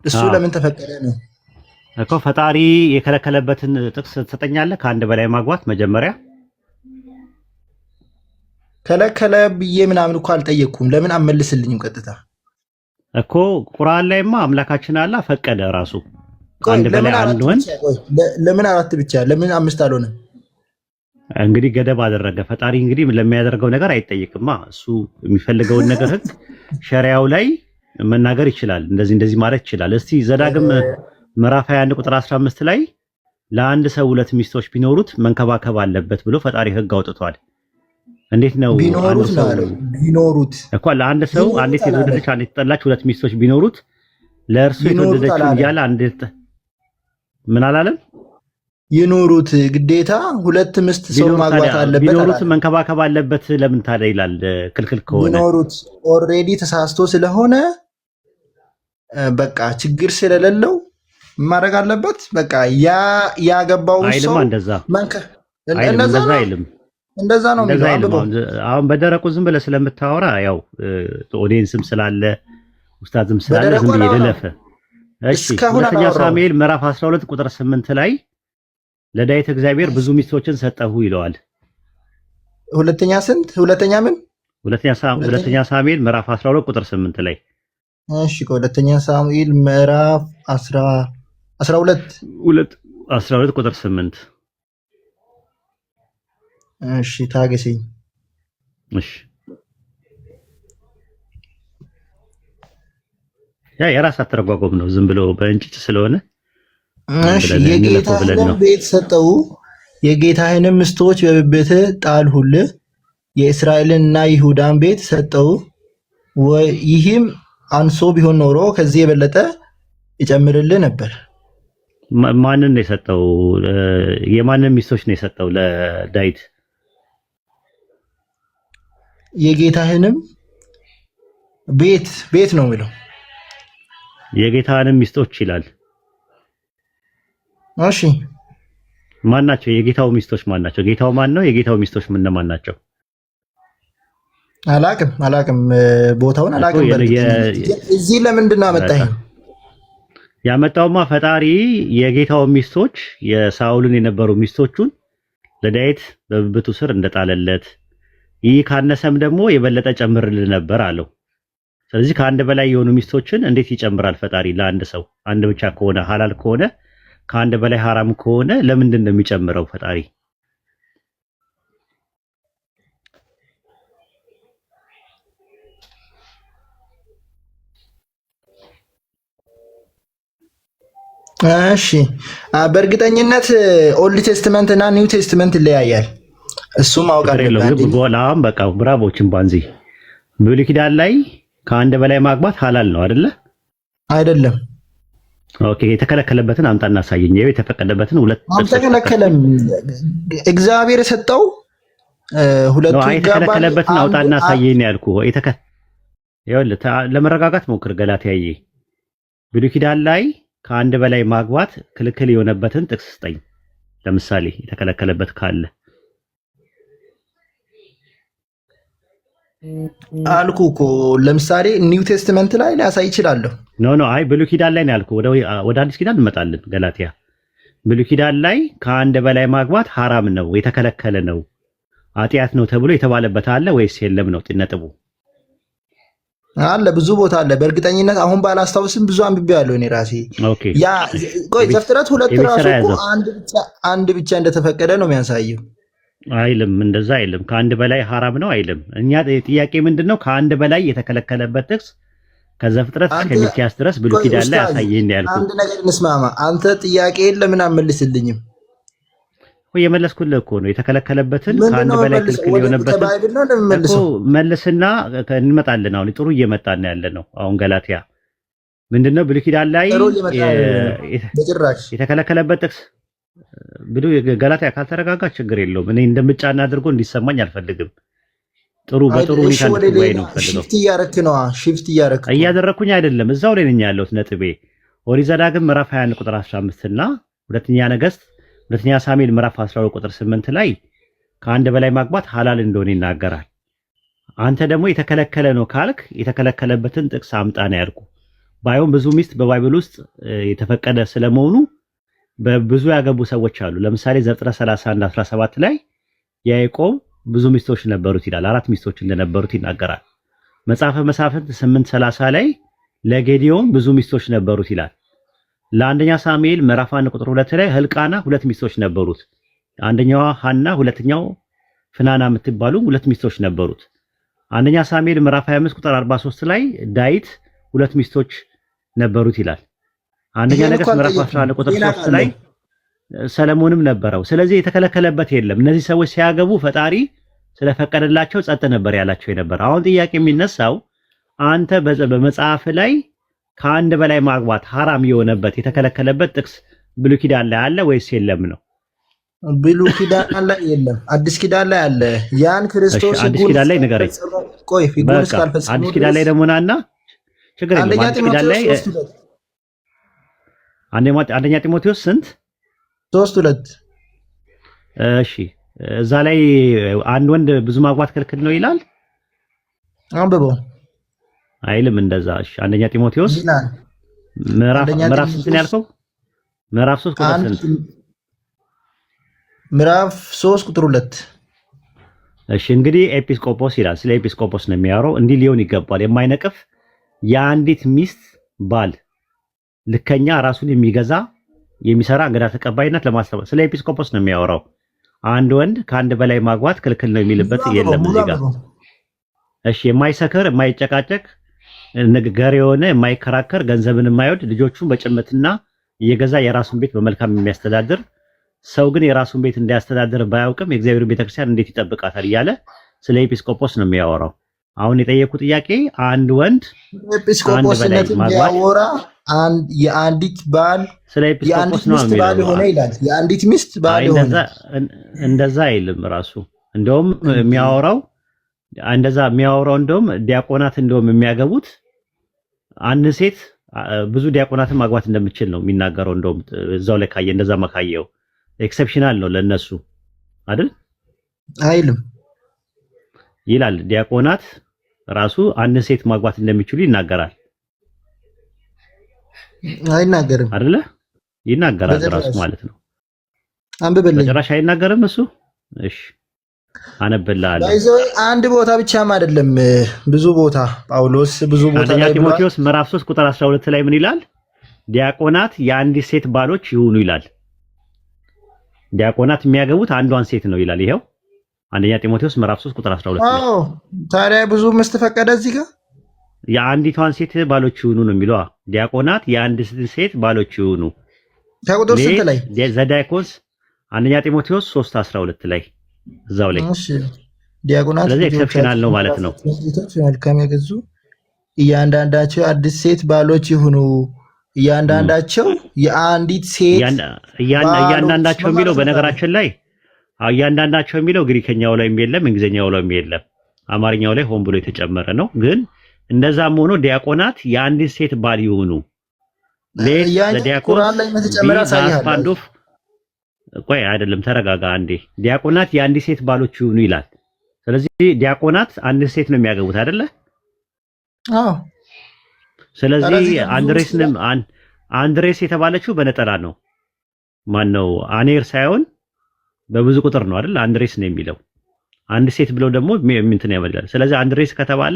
እሱ አዎ ለምን ተፈቀደ ነው እኮ ፈጣሪ የከለከለበትን ጥቅስ ትሰጠኛለህ? ከአንድ በላይ ማግባት መጀመሪያ ከለከለ ብዬ ምናምን እኮ አልጠየቅኩም። ለምን አመልስልኝም ቀጥታ? እኮ ቁርአን ላይማ አምላካችን አላህ ፈቀደ ራሱ ቆይ ከአንድ በላይ ለምን አንድ አራት ወንድ። ብቻ? ቆይ ለምን አራት ብቻ? ለምን አምስት አልሆነም? እንግዲህ ገደብ አደረገ ፈጣሪ። እንግዲህ ለሚያደርገው ነገር አይጠይቅማ። እሱ የሚፈልገውን ነገር ህግ ሸሪያው ላይ መናገር ይችላል። እንደዚህ እንደዚህ ማለት ይችላል። እስቲ ዘዳግም ምዕራፍ 21 ቁጥር 15 ላይ ለአንድ ሰው ሁለት ሚስቶች ቢኖሩት መንከባከብ አለበት ብሎ ፈጣሪ ህግ አውጥቷል። እንዴት ነው አንድ ቢኖሩት ነው ሰው ያለው። ቢኖሩት እኮ ለአንድ ሰው አንዲት ቢኖሩት አላለም። የተወደደች አንዲት የተጠላች ሁለት ሚስቶች ቢኖሩት ለእርሱ ቢኖሩት የተወደደችውን አላለም። እያለ አንዲት ምን አላለም? ይኖሩት ግዴታ ሁለት ምስት ሰው ቢኖሩት ማግባት ታዲያ አለበት ቢኖሩት አላለም። መንከባከብ አለበት ለምን ታዲያ ይላል? ክልክል ከሆነ ቢኖሩት ኦልሬዲ ተሳስቶ ስለሆነ በቃ ችግር ስለሌለው ማድረግ አለበት። በቃ ያገባውን አይልማ። ሰው እንደዛ መንከ አይልም፣ እንደዛ እንደዛ ነው አይልም፣ እንደዛ ነው እንደዛ የሚለው አይልም። አንብበው። አሁን በደረቁ ዝም ብለህ ስለምታወራ ያው ኦዲየንስም ስላለ ኡስታዝም ስላለ በደረቁ ዝም ብዬ አላወራም። ልለፍ። እሺ እስካሁን ሁለተኛ አላወራውም። ሳሙኤል ምዕራፍ 12 ቁጥር 8 ላይ ለዳዊት እግዚአብሔር ብዙ ሚስቶችን ሰጠሁ ይለዋል። ሁለተኛ ስንት? ሁለተኛ ምን? ሁለተኛ ሳሙኤል ምዕራፍ 12 ቁጥር 8 ላይ እሺ ከሁለተኛ ሳሙኤል ምዕራፍ 12 12 ቁጥር 8 እሺ ታገሰኝ። እሺ ያ የራስ አተረጓጎም ነው። ዝም ብሎ በእንጭጭ ስለሆነ እሺ የጌታህንም ቤት ሰጠው፣ የጌታህንም ምስቶች በብብትህ ጣልሁልህ፣ የእስራኤልንና ይሁዳን ቤት ሰጠው። ይህም አንሶ ቢሆን ኖሮ ከዚህ የበለጠ ይጨምርልህ ነበር። ማንን ነው የሰጠው? የማንን ሚስቶች ነው የሰጠው ለዳዊት? የጌታህንም ቤት ነው የሚለው። የጌታህንም ሚስቶች ይላል። እሺ ማን ናቸው የጌታው ሚስቶች? ማን ናቸው? ጌታው ማን ነው? የጌታው ሚስቶች ማን ናቸው? አላቅም ቦታውን አላቅም። እዚህ ለምንድን ነው አመጣኸኝ? ያመጣውማ ፈጣሪ የጌታው ሚስቶች የሳውልን የነበሩ ሚስቶቹን ለዳዊት በብብቱ ስር እንደጣለለት፣ ይህ ካነሰም ደግሞ የበለጠ ጨምርልህ ነበር አለው። ስለዚህ ከአንድ በላይ የሆኑ ሚስቶችን እንዴት ይጨምራል ፈጣሪ ለአንድ ሰው? አንድ ብቻ ከሆነ ሐላል ከሆነ፣ ከአንድ በላይ ሐራም ከሆነ ለምንድን ነው የሚጨምረው ፈጣሪ? እሺ በእርግጠኝነት ኦልድ ቴስትመንት እና ኒው ቴስትመንት ይለያያል። እሱም አውቃለሁ። አሁን በቃ ብራቮችን ባንዚ ብሉይ ኪዳን ላይ ከአንድ በላይ ማግባት ሐላል ነው አይደለ? አይደለም። ኦኬ የተከለከለበትን አምጣና አሳየኝ። የተፈቀደበትን ሁለት አልተከለከለም። እግዚአብሔር የሰጠው ሁለቱ ይጋባል። የተከለከለበትን አውጣና አሳየኝ ያልኩህ። ይኸውልህ ለመረጋጋት ሞክር ገላትያዬ። ብሉይ ኪዳን ላይ ከአንድ በላይ ማግባት ክልክል የሆነበትን ጥቅስ ስጠኝ። ለምሳሌ የተከለከለበት ካለ አልኩ እኮ። ለምሳሌ ኒው ቴስትመንት ላይ ሊያሳይ ይችላለሁ። ኖ አይ ብሉይ ኪዳን ላይ ነው ያልኩህ። ወደ አዲስ ኪዳን እንመጣለን። ገላትያ ብሉይ ኪዳን ላይ ከአንድ በላይ ማግባት ሐራም ነው፣ የተከለከለ ነው፣ ኃጢአት ነው ተብሎ የተባለበት አለ ወይስ የለም ነው ነጥቡ። አለ ብዙ ቦታ አለ። በእርግጠኝነት አሁን ባላስታውስም ብዙ አንብቤያለሁ እኔ ራሴ። ያ ቆይ ዘፍጥረት 2 ራሱ እኮ አንድ ብቻ እንደተፈቀደ ነው የሚያሳየው። አይልም፣ እንደዛ አይልም። ከአንድ በላይ ሐራም ነው አይልም። እኛ ጥያቄ ምንድነው? ከአንድ በላይ የተከለከለበት ጥቅስ ከዘፍጥረት እስከ ሚክያስ ድረስ ብሉይ ኪዳን ላይ አሳየኝ ያልኩህ። አንድ ነገር እንስማማ። አንተ ጥያቄን ለምን አመልስልኝም? የመለስኩልህ እኮ ነው። የተከለከለበትን ከአንድ በላይ ክልክል የሆነበትን እኮ መልስና እንመጣለን። አሁን ጥሩ እየመጣን ያለ ነው። አሁን ገላትያ ምንድነው ብሉይ ኪዳን ላይ የተከለከለበት ጥቅስ ብሉይ ገላትያ ካልተረጋጋ ችግር የለውም። እኔ እንደምጫና አድርጎ እንዲሰማኝ አልፈልግም። በጥሩ ሁኔታ እንድትወያይ ነው ፈልገው። ሽፍት እያደረኩኝ አይደለም፣ እዛው ላይ ነኝ ያለሁት ነጥቤ። ኦሪት ዘዳግም ምዕራፍ 21 ቁጥር 15 እና ሁለተኛ ሳሙኤል ምዕራፍ 12 ቁጥር 8 ላይ ከአንድ በላይ ማግባት ሐላል እንደሆነ ይናገራል። አንተ ደግሞ የተከለከለ ነው ካልክ የተከለከለበትን ጥቅስ አምጣ ነው ያልኩህ። ባይሆን ብዙ ሚስት በባይብል ውስጥ የተፈቀደ ስለመሆኑ በብዙ ያገቡ ሰዎች አሉ። ለምሳሌ ዘፍጥረት 31 17 ላይ ያዕቆብ ብዙ ሚስቶች ነበሩት ይላል። 4 ሚስቶች እንደነበሩት ይናገራል። መጽሐፈ መሳፍንት 8:30 ላይ ለጌዲዮን ብዙ ሚስቶች ነበሩት ይላል። ለአንደኛ ሳሙኤል ምዕራፍ 1 ቁጥር 2 ላይ ህልቃና 2 ሚስቶች ነበሩት። አንደኛዋ ሐና፣ ሁለተኛው ፍናና የምትባሉ 2 ሚስቶች ነበሩት። አንደኛ ሳሙኤል ምዕራፍ 25 ቁጥር 43 ላይ ዳዊት 2 ሚስቶች ነበሩት ይላል። አንደኛ ነገሥት ምዕራፍ 11 ቁጥር 3 ላይ ሰለሞንም ነበረው። ስለዚህ የተከለከለበት የለም። እነዚህ ሰዎች ሲያገቡ ፈጣሪ ስለፈቀደላቸው ጸጥ ነበር ያላቸው የነበር። አሁን ጥያቄ የሚነሳው አንተ በመጽሐፍ ላይ ከአንድ በላይ ማግባት ሐራም የሆነበት የተከለከለበት ጥቅስ ብሉይ ኪዳን ላይ አለ ወይስ የለም ነው? ብሉይ ኪዳን ላይ የለም፣ አዲስ ኪዳን ላይ አለ። ያን ክርስቶስ አዲስ ኪዳን ላይ ንገረኝ። ቆይ ፊጉንስ ካልፈጸሙ አዲስ ኪዳን ላይ ደግሞ ናና ችግር የለም። አዲስ ኪዳን ላይ አንደኛ ጢሞቴዎስ ስንት 3:2 እሺ፣ እዛ ላይ አንድ ወንድ ብዙ ማግባት ክልክል ነው ይላል። አንብበው አይልም እንደዛ። እሺ፣ አንደኛ ጢሞቴዎስ ምዕራፍ ስንት ነው ያልከው? ምዕራፍ 3 ቁጥር ስንት? ምዕራፍ 3 ቁጥር 2። እሺ፣ እንግዲህ ኤጲስቆጶስ ይላል። ስለ ኤጲስቆጶስ ነው የሚያወራው። እንዲህ ሊሆን ይገባል፣ የማይነቅፍ የአንዲት ሚስት ባል፣ ልከኛ፣ ራሱን የሚገዛ የሚሰራ፣ እንግዳ ተቀባይነት ለማስተማር ስለ ኤጲስቆጶስ ነው የሚያወራው። አንድ ወንድ ከአንድ በላይ ማግባት ክልክል ነው የሚልበት የለም እዚህ ጋር። እሺ፣ የማይሰክር የማይጨቃጨቅ ንግግር የሆነ የማይከራከር ገንዘብን የማይወድ ልጆቹን በጭምትና እየገዛ የራሱን ቤት በመልካም የሚያስተዳድር ሰው ግን የራሱን ቤት እንዲያስተዳድር ባያውቅም የእግዚአብሔር ቤተክርስቲያን እንዴት ይጠብቃታል እያለ ስለ ኤጲስቆጶስ ነው የሚያወራው። አሁን የጠየቁ ጥያቄ አንድ ወንድ ኤጲስቆጶስነት የሚያወራ የአንዲት ባል ስለ ኤጲስቆጶስ ነው የሚለው ይላል። የአንዲት ሚስት ባል ሆነ እንደዛ አይልም ራሱ። እንደውም የሚያወራው እንደዛ የሚያወራው እንደውም ዲያቆናት እንደውም የሚያገቡት አንድ ሴት ብዙ ዲያቆናትን ማግባት እንደምችል ነው የሚናገረው። እንደውም እዛው ላይ ካየ እንደዛ ማካየው ኤክሰፕሽናል ነው ለነሱ አይደል አይልም ይላል። ዲያቆናት ራሱ አንድ ሴት ማግባት እንደሚችሉ ይናገራል። አይናገርም አይደለ? ይናገራል ራሱ ማለት ነው። አንብብልኝ። መጨረሻ አይናገርም እሱ። እሺ አነብልሃለሁ። አንድ ቦታ ብቻም አይደለም፣ ብዙ ቦታ ጳውሎስ ብዙ ቦታ ላይ አንደኛ ጢሞቴዎስ ምዕራፍ 3 ቁጥር 12 ላይ ምን ይላል? ዲያቆናት የአንዲት ሴት ባሎች ይሁኑ ይላል። ዲያቆናት የሚያገቡት አንዷን ሴት ነው ይላል። ይሄው አንደኛ ጢሞቴዎስ ምዕራፍ 3 ቁጥር 12 ላይ። አዎ ታዲያ ብዙ ምስት ፈቀደ እዚህ ጋር የአንዲቷን ሴት ባሎች ይሁኑ ነው የሚለው። ዲያቆናት የአንድ ሴት ባሎች ይሁኑ። ከቁጥር ስንት ላይ? ዘዳይኮስ አንደኛ ጢሞቴዎስ 3:12 ላይ እዛው ላይ። እሺ ዲያቆናት ስለዚህ ኤክሰፕሽናል ነው ማለት ነው። መልካም ያገዙ እያንዳንዳቸው አዲስ ሴት ባሎች ይሁኑ። እያንዳንዳቸው የአንዲት ሴት እያንዳንዳቸው የሚለው በነገራችን ላይ እያንዳንዳቸው የሚለው ግሪከኛው ላይ የለም፣ እንግሊዘኛው ላይ የለም፣ አማርኛው ላይ ሆን ብሎ የተጨመረ ነው። ግን እንደዛም ሆኖ ዲያቆናት የአንዲት ሴት ባል ይሁኑ። ለዲያቆን ላይ የተጨመረ ሳይሆን ቆይ አይደለም፣ ተረጋጋ አንዴ። ዲያቆናት የአንዲት ሴት ባሎች ይሁኑ ይላል። ስለዚህ ዲያቆናት አንድ ሴት ነው የሚያገቡት አይደለ? አዎ። ስለዚህ አንድሬስ የተባለችው በነጠላ ነው። ማን ነው? አኔር ሳይሆን በብዙ ቁጥር ነው አይደል? አንድሬስ ነው የሚለው። አንድ ሴት ብለው ደግሞ እንትን ያመጣል። ስለዚህ አንድሬስ ከተባለ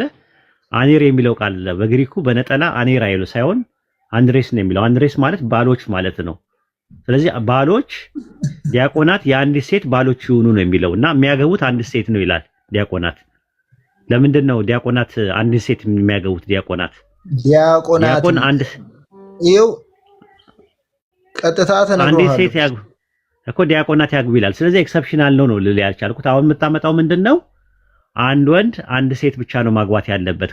አኔር የሚለው ቃል በግሪኩ በነጠላ አኔር አይሉ ሳይሆን አንድሬስ ነው የሚለው። አንድሬስ ማለት ባሎች ማለት ነው። ስለዚህ ባሎች ዲያቆናት የአንዲት ሴት ባሎች ይሁኑ ነው የሚለው እና የሚያገቡት አንዲት ሴት ነው ይላል። ዲያቆናት ለምንድን ነው ዲያቆናት አንዲት ሴት የሚያገቡት? ዲያቆን አንድ ይኸው ቀጥታ ተነግሯል። አንዲት ሴት ያግቡ እኮ ዲያቆናት ያግቡ ይላል። ስለዚህ ኤክሰፕሽናል ነው ልል ያልቻልኩት። አሁን የምታመጣው ምንድነው? አንድ ወንድ አንድ ሴት ብቻ ነው ማግባት ያለበት።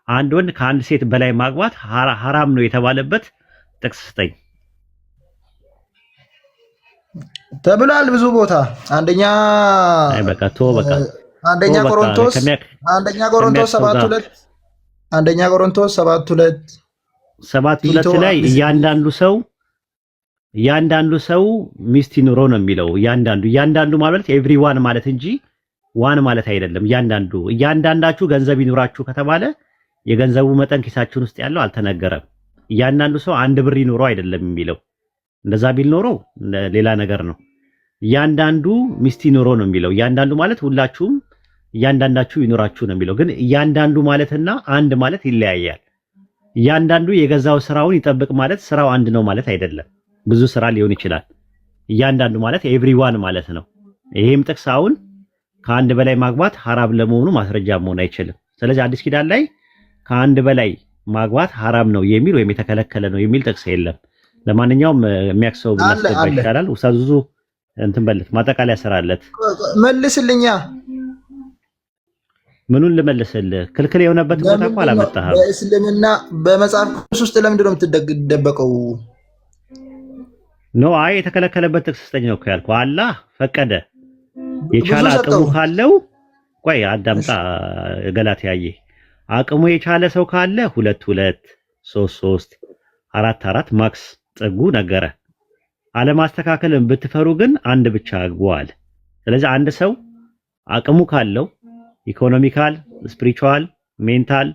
አንድ ወንድ ከአንድ ሴት በላይ ማግባት ሐራም ነው የተባለበት ጥቅስ ስጠኝ ተብሏል ብዙ ቦታ። አንደኛ ቆሮንቶስ 7:2 ላይ እያንዳንዱ ሰው ሚስት ይኑረው ነው የሚለው። እያንዳንዱ ማለት ኤቭሪዋን ማለት እንጂ ዋን ማለት አይደለም። እያንዳንዳችሁ ገንዘብ ይኑራችሁ ከተባለ የገንዘቡ መጠን ኪሳችን ውስጥ ያለው አልተነገረም። እያንዳንዱ ሰው 1 ብር ይኖረው አይደለም የሚለው። እንደዛ ቢል ኖሮ ሌላ ነገር ነው። እያንዳንዱ ሚስት ይኖረው ነው የሚለው። እያንዳንዱ ማለት ሁላችሁም እያንዳንዳችሁ ይኖራችሁ ነው የሚለው። ግን እያንዳንዱ ማለትና አንድ ማለት ይለያያል። እያንዳንዱ የገዛው ስራውን ይጠብቅ ማለት ስራው አንድ ነው ማለት አይደለም። ብዙ ስራ ሊሆን ይችላል። እያንዳንዱ ማለት ኤቭሪዋን ማለት ነው። ይሄም ጥቅስ አሁን ከአንድ በላይ ማግባት ሐራም ለመሆኑ ማስረጃ መሆን አይችልም። ስለዚህ አዲስ ኪዳን ላይ ከአንድ በላይ ማግባት ሐራም ነው የሚል ወይም የተከለከለ ነው የሚል ጥቅስ የለም። ለማንኛውም የሚያክሰው ብናስገባ ይሻላል። ኡስታዝ ብዙ እንትን በለት ማጠቃለያ ስራለት መልስልኛ። ምኑን ልመልስልህ? ክልክል የሆነበት ቦታ እኮ አላመጣህም። በእስልምና በመጽሐፍ ቅዱስ ውስጥ ለምንድን ነው የምትደበቀው? ኖ አይ የተከለከለበት ጥቅስ ስጠኝ ነው ያልኩህ። አላህ ፈቀደ የቻለ አቅሙ ካለው ቆይ አዳምጣ። ገላትያዬ አቅሙ የቻለ ሰው ካለ 2 2 3 3 4 4 ማክስ ጥጉ ነገረ። አለማስተካከልን ብትፈሩ ግን አንድ ብቻ አግቡ አለ። ስለዚህ አንድ ሰው አቅሙ ካለው ኢኮኖሚካል፣ ስፒሪቹዋል፣ ሜንታል፣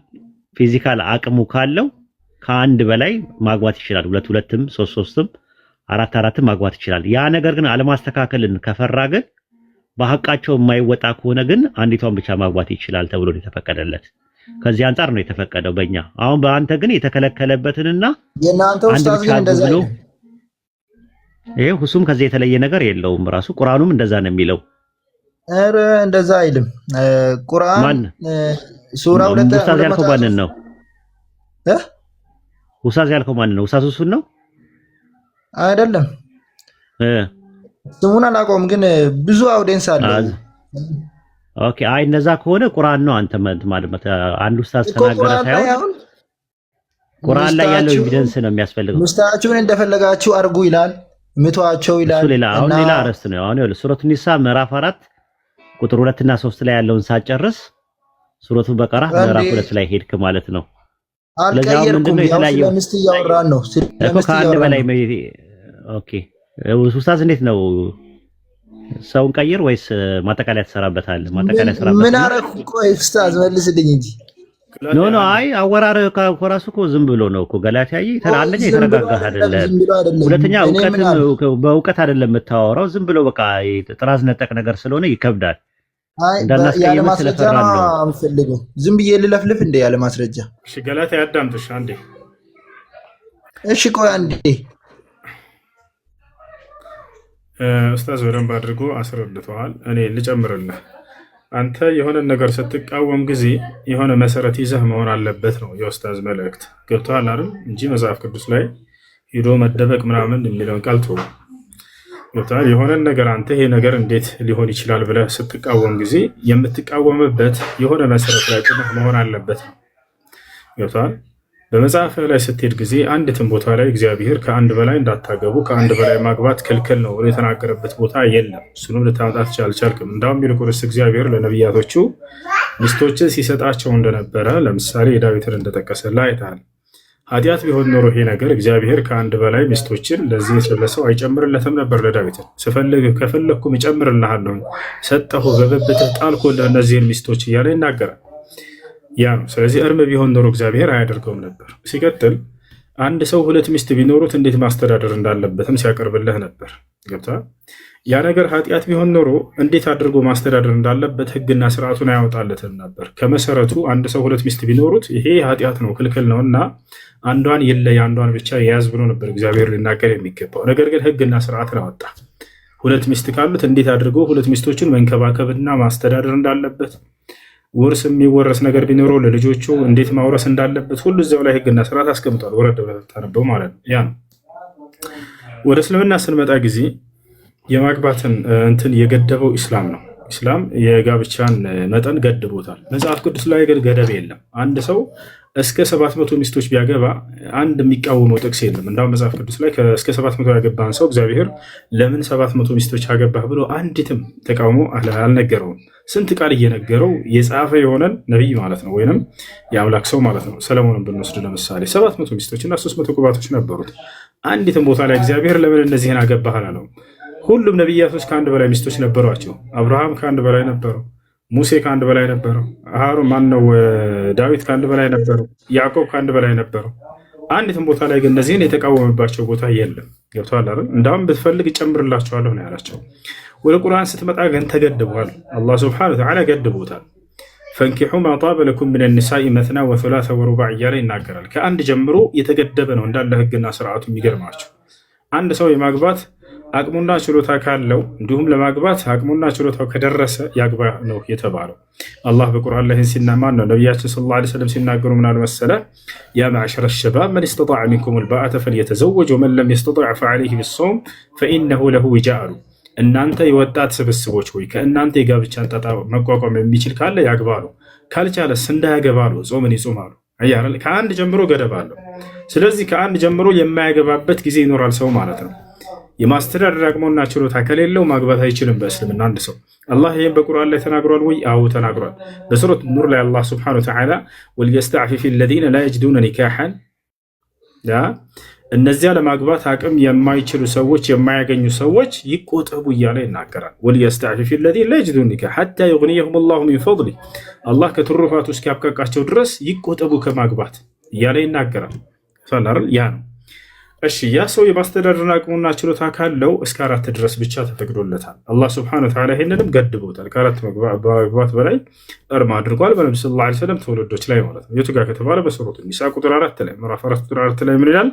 ፊዚካል አቅሙ ካለው ከአንድ በላይ ማግባት ይችላል። 2 2ም 3 3ም 4 4ም ማግባት ይችላል። ያ ነገር ግን አለማስተካከልን ከፈራ ግን በሐቃቸው የማይወጣ ከሆነ ግን አንዲቷን ብቻ ማግባት ይችላል ተብሎ ነው የተፈቀደለት። ከዚህ አንፃር ነው የተፈቀደው በእኛ። አሁን በአንተ ግን የተከለከለበትንና የናንተ ኡስታዝ ግን እንደዛ ነው። ይሄ ሁሱም ከዚህ የተለየ ነገር የለውም። ራሱ ቁርአኑም እንደዛ ነው የሚለው። ኧረ እንደዛ አይልም ቁርአን። ሱራ 2 ኡስታዝ ያልከው ማንን ነው? ኡስታዝ ያልከው ማንን ነው? ኡስታዝ እሱን ነው አይደለም? ስሙን አላውቀውም፣ ግን ብዙ አውዲየንስ አለ። ኦኬ አይ እነዛ ከሆነ ቁርአን ነው አንተ ማለት አንድ ኡስታዝ ተናገረ ሳይሆን ቁርአን ላይ ያለው ኤቪደንስ ነው የሚያስፈልገው። ሙስታችሁን እንደፈለጋችሁ አርጉ ይላል፣ ምቷቸው ይላል። ሌላ አሁን ሌላ አረስት ነው። አሁን ይኸውልህ ሱረቱ ኒሳ ምዕራፍ 4 ቁጥር 2 እና 3 ላይ ያለውን ሳጨርስ ሱረቱ በቀራ ምዕራፍ 2 ላይ ሄድክ ማለት ነው። ስለዚህ አሁን ምንድነው የተለያየው? ስለምስት ያወራን ነው ስለምስት ከአንድ በላይ ኦኬ ኡስታዝ እንዴት ነው ሰውን ቀይር ወይስ ማጠቃለያ ተሰራበታል? ማጠቃለያ ተሰራበታል። ምን አረኩ? ቆይ ኡስታዝ መልስልኝ እንጂ ኖ አይ አወራር ከራሱ እኮ ዝም ብሎ ነው እኮ ገላትያዬ። አንደኛ የተረጋጋህ አይደለም፣ ሁለተኛ በእውቀት አይደለም የምታወራው። ዝም ብሎ በቃ ጥራዝ ነጠቅ ነገር ስለሆነ ይከብዳል። እንዳናስቀየም ስለፈራ ነው። ዝም ብዬ ልለፍልፍ እንደ ያለ ማስረጃ። እሺ ገላትያ አዳምጥሽ አንዴ። እሺ ቆይ አንዴ ኡስታዝ በደንብ አድርጎ አስረድተዋል። እኔ ልጨምርልህ። አንተ የሆነ ነገር ስትቃወም ጊዜ የሆነ መሰረት ይዘህ መሆን አለበት ነው የኡስታዝ መልእክት። ገብቶሃል አይደል? እንጂ መጽሐፍ ቅዱስ ላይ ሄዶ መደበቅ ምናምን የሚለውን ቃል ተው። ገብቶሃል? የሆነ ነገር አንተ ይሄ ነገር እንዴት ሊሆን ይችላል ብለህ ስትቃወም ጊዜ የምትቃወምበት የሆነ መሰረት ላይ ቆመህ መሆን አለበት ነው። ገብቶሃል? በመጽሐፍ ላይ ስትሄድ ጊዜ አንዲትም ቦታ ላይ እግዚአብሔር ከአንድ በላይ እንዳታገቡ ከአንድ በላይ ማግባት ክልክል ነው ብሎ የተናገረበት ቦታ የለም። እሱንም ልታመጣት አልቻልክም። እንዳውም ይልቁንስ እግዚአብሔር ለነቢያቶቹ ሚስቶችን ሲሰጣቸው እንደነበረ ለምሳሌ የዳዊትን እንደጠቀሰልህ አይተሃል። ኃጢአት ቢሆን ኖሮ ይሄ ነገር እግዚአብሔር ከአንድ በላይ ሚስቶችን ለዚህ የሰለሰው አይጨምርለትም ነበር። ለዳዊትን ስፈልግ ከፈለግኩም እጨምርልሃለሁ፣ ሰጠሁ፣ በብብትህ ጣልኩልህ እነዚህን ሚስቶች እያለ ይናገራል። ያ ነው። ስለዚህ እርም ቢሆን ኖሮ እግዚአብሔር አያደርገውም ነበር። ሲቀጥል አንድ ሰው 2 ሚስት ቢኖሩት እንዴት ማስተዳደር እንዳለበትም ሲያቀርብልህ ነበር። ገብቶሃል? ያ ነገር ኃጢአት ቢሆን ኖሮ እንዴት አድርጎ ማስተዳደር እንዳለበት ሕግና ስርዓቱን አያወጣለትም ነበር። ከመሰረቱ አንድ ሰው 2 ሚስት ቢኖሩት ይሄ ኃጢአት ነው፣ ክልክል ነው እና አንዷን ይለይ አንዷን ብቻ የያዝ ብሎ ነበር እግዚአብሔር ሊናገር የሚገባው። ነገር ግን ሕግና ስርዓትን አወጣ። 2 ሚስት ካሉት እንዴት አድርጎ 2 ሚስቶችን መንከባከብና ማስተዳደር እንዳለበት፣ ውርስ የሚወረስ ነገር ቢኖረው ለልጆቹ እንዴት ማውረስ እንዳለበት ሁሉ እዚያው ላይ ሕግና ስርዓት አስቀምጧል። ወረደ ብለህ ታነበው ማለት ነው። ያ ነው። ወደ እስልምና ስንመጣ ጊዜ የማግባትን እንትን የገደበው ኢስላም ነው። ኢስላም የጋብቻን መጠን ገድቦታል። መጽሐፍ ቅዱስ ላይ ግን ገደብ የለም። አንድ ሰው እስከ 700 ሚስቶች ቢያገባ አንድ የሚቃወመው ጥቅስ የለም። እንዳውም መጽሐፍ ቅዱስ ላይ እስከ 700 ያገባን ሰው እግዚአብሔር ለምን 700 ሚስቶች አገባህ ብሎ አንዲትም ተቃውሞ አልነገረውም። ስንት ቃል እየነገረው የጻፈ የሆነን ነቢይ ማለት ነው፣ ወይንም የአምላክ ሰው ማለት ነው። ሰለሞንን ብንወስድ ለምሳሌ 700 ሚስቶች እና 300 ቁባቶች ነበሩት። አንዲትም ቦታ ላይ እግዚአብሔር ለምን እነዚህን አገባህ አላለውም። ሁሉም ነቢያቶች ከአንድ በላይ ሚስቶች ነበሯቸው። አብርሃም ከአንድ በላይ ነበረው፣ ሙሴ ከአንድ በላይ ነበረው። አሃሮን ማነው ዳዊት ከአንድ በላይ ነበረው። ያዕቆብ ከአንድ በላይ ነበረው። አንዲትም ቦታ ላይ ግን እነዚህን የተቃወመባቸው ቦታ የለም። ገብቶሃል አይደል? እንዳውም ብትፈልግ እጨምርላቸዋለሁ ነው ያላቸው። ወደ ቁርአን ስትመጣ ግን ተገድቧል። አላህ ሱብሓነሁ ወተዓላ ገድቦታል። ፈንኪሑ ማ ጣበ ለኩም ሚነ ኒሳኢ መስና ወሱላሰ ወሩባዕ እያለ ይናገራል። ከአንድ ጀምሮ የተገደበ ነው እንዳለ ህግና ስርዓቱ። የሚገርማቸው አንድ ሰው የማግባት አቅሙና ችሎታ ካለው እንዲሁም ለማግባት አቅሙና ችሎታው ከደረሰ ያግባ ነው የተባለው። አላህ በቁርአን ላይ ሲናማን ነው ነቢያችን ሰለላሁ ዐለይሂ ወሰለም ሲናገሩ ምን አሉ መሰለ? ያ መዕሸረ ሸባብ መን ስተጣዐ ሚንኩም ልባአተ ፈልየተዘወጅ ወመን ለም የስተጣዕ ፈዐለይሂ ቢሶም ፈኢነሁ ለሁ ዊጃእ አሉ። እናንተ የወጣት ስብስቦች ሆይ ከእናንተ የጋብቻን ጣጣ መቋቋም የሚችል ካለ ያግባ ነው፣ ካልቻለስ እንዳያገባ ነው፣ ጾምን ይጹም አሉ። ከአንድ ጀምሮ ገደብ አለው። ስለዚህ ከአንድ ጀምሮ የማያገባበት ጊዜ ይኖራል ሰው ማለት ነው። የማስተዳደር አቅሙና ችሎታ ከሌለው ማግባት አይችልም በእስልምና አንድ ሰው። አላህ ይህም በቁርአን ላይ ተናግሯል ወይ? አዎ ተናግሯል። በሱረት ኑር ላይ አላህ ሱብሓነሁ ወተዓላ ወልየስተዕፊፍ ለዚነ ላ የጅዱነ ኒካሐን፣ እነዚያ ለማግባት አቅም የማይችሉ ሰዎች የማያገኙ ሰዎች ይቆጠቡ እያለ ይናገራል። ወልየስተዕፊፍ ለዚነ ላ የጅዱነ ኒካሐን ሐታ ዩግኒየሁም ላሁ ሚን ፈድሊህ፣ አላህ ከትሩፋቱ እስኪያብቃቃቸው ድረስ ይቆጠቡ ከማግባት እያለ ይናገራል። ያ ነው። እሺ ያ ሰው የማስተዳደር አቅሙና ችሎታ ካለው እስከ 4 ድረስ ብቻ ተፈቅዶለታል። አላህ ሱብሓነሁ ወተዓላ ይህንንም ገድቦታል። ከ4 መግባት በላይ እርም አድርጓል በነብዩ ሰለላሁ ዐለይሂ ወሰለም ትውልዶች ላይ ማለት ነው። የቱ ጋር ከተባለ በሱረቱ ኒሳ ቁጥር 4 ላይ ምዕራፍ 4 ቁጥር 4 ላይ ምን ይላል?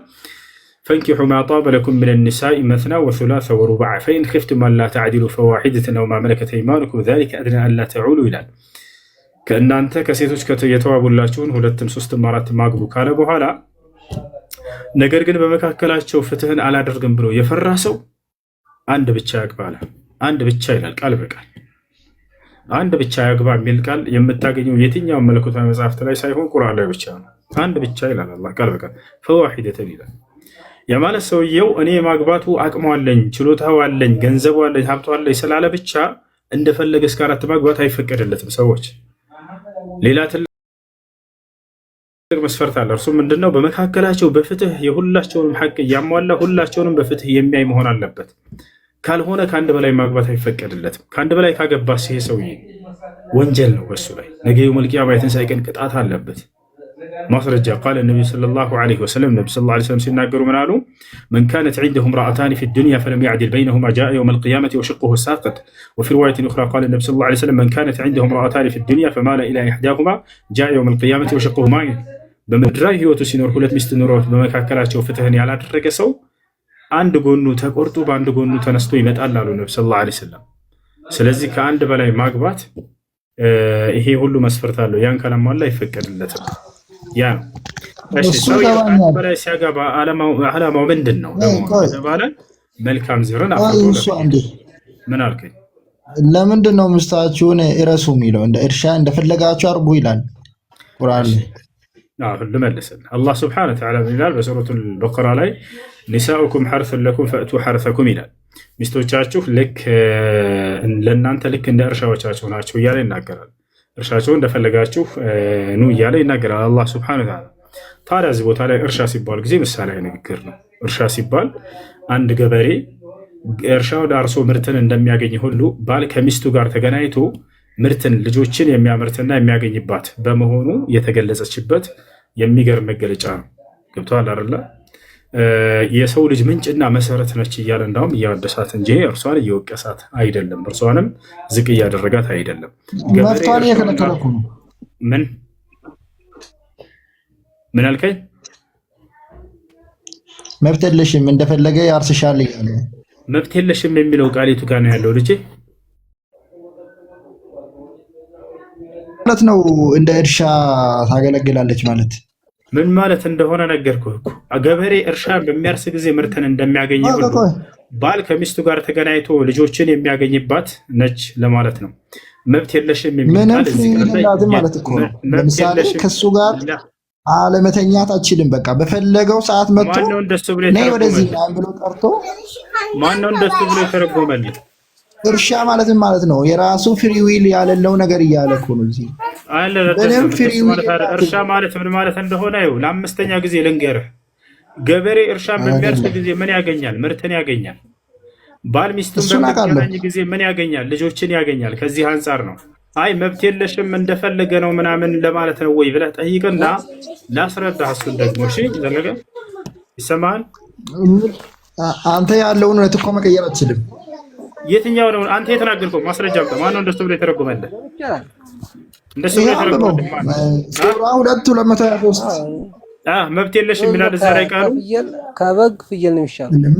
ፈንኪሑ ማ ጣበ ለኩም ሚነ ኒሳኢ መስና ወሱላሰ ወሩባዕ ፈኢን ኺፍቱም አላ ተዕዲሉ ፈዋሒደተን አው ማ መለከት አይማኑኩም ዛሊከ አድና አላ ተዑሉ ይላል። ከእናንተ ከሴቶች የተዋቡላችሁን 2፣ 3፣ 4 ማግቡ ካለ በኋላ ነገር ግን በመካከላቸው ፍትህን አላደርግም ብሎ የፈራ ሰው አንድ ብቻ ያግባል። አንድ ብቻ ይላል ቃል በቃል አንድ ብቻ ያግባ የሚል ቃል የምታገኘው የትኛው መለኮታዊ መጽሐፍት ላይ ሳይሆን ቁርአን ላይ ብቻ ነው። አንድ ብቻ ይላል አላህ ቃል በቃል ፈዋሒደተን ይላል። የማለት ሰውየው እኔ የማግባቱ አቅሙ አለኝ፣ ችሎታው አለኝ፣ ገንዘቡ አለኝ፣ ሀብቱ አለኝ ስላለ ብቻ እንደፈለገ እስከ 4 ማግባት አይፈቀድለትም። ሰዎች ሌላ መስፈርት አለ። እርሱ ምንድነው? በመካከላቸው በፍትህ የሁላቸውንም ሐቅ እያሟላ ሁላቸውንም በፍትህ የሚያይ መሆን አለበት። ካልሆነ ከአንድ በላይ ማግባት አይፈቀድለትም። ከአንድ በላይ ካገባስ ይሄ ሰውዬ ወንጀል ነው በሱ ላይ ነገ የውመል ቂያማ የትንሣኤ ቀን ቅጣት አለበት። ማስረጃ ቃለ ነቢዩ ሰለላሁ ዐለይሂ ወሰለም ነቢ ሰለላሁ ዐለይሂ ወሰለም ሲናገሩ ምን አሉ? መን ካነት ዒንደሁ እምረአታኒ ፊ ዱንያ ፈለም ያዕድል በይነሁማ ጃአ የውመል ቂያመቲ ወሽቁሁ ሳቅጥ። ወፊ ሪዋየትን ኡኽራ ቃለ ነቢ ሰለላሁ ዐለይሂ ወሰለም መን ካነት ዒንደሁ እምረአታኒ ፊ ዱንያ ፈማለ ኢላ ኢሕዳሁማ ጃአ የውመል ቂያመቲ ወሽቁሁ ማዕን። በምድራዊ ህይወቱ ሲኖር 2 ሚስት ኑሮት በመካከላቸው ፍትህን ያላደረገ ሰው አንድ ጎኑ ተቆርጦ በአንድ ጎኑ ተነስቶ ይመጣል አሉ ነቢ ሰለላሁ ዐለይሂ ወሰለም። ስለዚህ ከአንድ በላይ ማግባት ይሄ ሁሉ መስፈርት አለው። ያን ካላሟላ አይፈቀድለትም። ያ ነው። እሺ ሰው ከአንድ በላይ ሲያገባ ዓላማው ምንድን ነው ተባለ? መልካም ዘርን አፍርቶ ምን አልከኝ? ለምንድን ነው ምስታችሁን እረሱ የሚለው? እንደ እርሻ እንደፈለጋችሁ አርጉ ይላል ቁርአን ላይ። ልመልስልህ። አላህ ስብሐነሁ ወተዓላ ይላል በሱረቱል በቀራ ላይ ኒሳኡኩም ሐርሱን ለኩም ፈእቱ ሐርሰኩም ይላል። ሚስቶቻችሁ ልክ ለእናንተ ልክ እንደ እርሻዎቻችሁ ናቸው እያለ ይናገራል። እርሻቸው እንደፈለጋችሁ ኑ እያለ ይናገራል አላህ ስብሐነሁ ወተዓላ። ታዲያ እዚህ ቦታ ላይ እርሻ ሲባል ጊዜ ምሳሌያዊ ንግግር ነው። እርሻ ሲባል አንድ ገበሬ እርሻው ዳርሶ ምርትን እንደሚያገኝ ሁሉ ባል ከሚስቱ ጋር ተገናኝቶ ምርትን ልጆችን የሚያመርትና የሚያገኝባት በመሆኑ የተገለጸችበት የሚገርም መገለጫ ነው። ገብቶሃል አይደለ? የሰው ልጅ ምንጭና መሰረት ነች እያለ እንዳውም እያወደሳት እንጂ እርሷን እየወቀሳት አይደለም፣ እርሷንም ዝቅ እያደረጋት አይደለም። ምን አልከኝ? መብት የለሽም እንደፈለገ ያርስሻል እያለ። መብት የለሽም የሚለው ቃሊቱ ጋር ነው ያለው ልጄ ማለት ነው። እንደ እርሻ ታገለግላለች ማለት ምን ማለት እንደሆነ ነገርኩህ እኮ። ገበሬ እርሻ በሚያርስ ጊዜ ምርትን እንደሚያገኝ ሁሉ ባል ከሚስቱ ጋር ተገናኝቶ ልጆችን የሚያገኝባት ነች ለማለት ነው። መብት የለሽም ማለት እኮ ነው። ለምሳሌ ከሱ ጋር አለመተኛት አችልም። በቃ በፈለገው ሰዓት መጥቶ ነይ ወደዚህ ብሎ ጠርቶ ማነው እንደሱ ብሎ የተረጎመልህ? እርሻ ማለት ማለት ነው የራሱ ፍሪ ዊል ያለለው ነገር እያለ እኮ ነው። እዚህ እርሻ ማለት ምን ማለት እንደሆነ ይኸው ለአምስተኛ ጊዜ ልንገርህ። ገበሬ እርሻን በሚያርስ ጊዜ ምን ያገኛል? ምርትን ያገኛል። ባል ሚስቱን በሚገናኝ ጊዜ ምን ያገኛል? ልጆችን ያገኛል። ከዚህ አንጻር ነው አይ መብት የለሽም እንደፈለገ ነው ምናምን ለማለት ነው ወይ ብለህ ጠይቅና ላስረዳህ። እሱን ደግሞ እሺ፣ ዘለቀ ይሰማሃል? አንተ ያለውን እውነት እኮ መቀየር አትችልም። የትኛው ነው አንተ የተናገርከው? ማስረጃ አምጣ። ማነው እንደሱ ብሎ የተረጎመልህ? እንደሱ ብሎ የተረጎመልህ ሱራ 2:223 መብት የለሽም ይላል እዛ ላይ ቃሉ። ከበግ ፍየል ነው የሚሻለው።